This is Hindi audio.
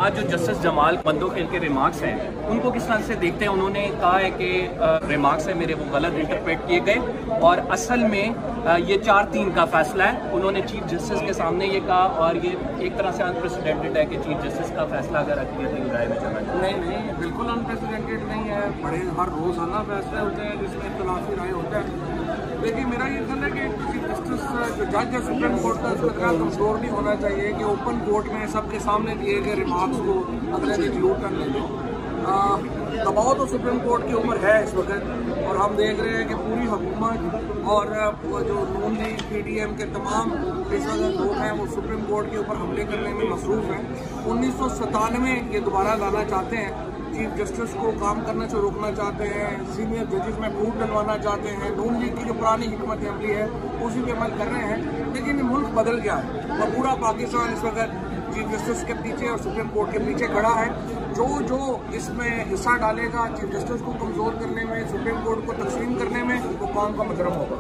आज जो जस्टिस जमाल बंदोखेल के रिमार्क्स हैं उनको किस तरह से देखते हैं। उन्होंने कहा है कि रिमार्क्स है मेरे वो गलत इंटरप्रेट किए गए और असल में ये 4-3 का फैसला है। उन्होंने चीफ जस्टिस के सामने ये कहा और ये एक तरह से अनप्रेसिडेंटेड है कि चीफ जस्टिस का फैसला अगर अखिलती राय में चला जाए। नहीं, बिल्कुल अनप्रेसिडेंटेड नहीं है। बड़े हर रोज़ाना फैसले होते हैं जिसमें इख्तिलाफी राय होता है। लेकिन मेरा ये कहना है कि चीफ जस्टिस जो जज है सुप्रीम कोर्ट का, उसका इतना कमज़ोर नहीं होना चाहिए कि ओपन कोर्ट में सबके सामने दिए गए रिमार्क्स को अगले दिन यूज करने दें। दबाव तो सुप्रीम कोर्ट के ऊपर है इस वक्त और हम देख रहे हैं कि पूरी हुकूमत और जो नून लीग PDM के तमाम पेशेवर लोग हैं वो सुप्रीम कोर्ट के ऊपर हमले करने में मसरूफ़ हैं। 1997 ये दोबारा लाना चाहते हैं, चीफ जस्टिस को काम करने से रोकना चाहते हैं, सीनियर जजेस में फूट डलवाना चाहते हैं। नून लीग की जो पुरानी हिकमत अमली है उसी पे अमल कर रहे हैं। लेकिन ये मुल्क बदल गया है और पूरा पाकिस्तान इस वक्त चीफ जस्टिस के पीछे और सुप्रीम कोर्ट के पीछे खड़ा है। जो इसमें हिस्सा डालेगा चीफ जस्टिस को कमज़ोर करने में, सुप्रीम कोर्ट को तस्लीम करने में, वो कौम का मुजरम होगा।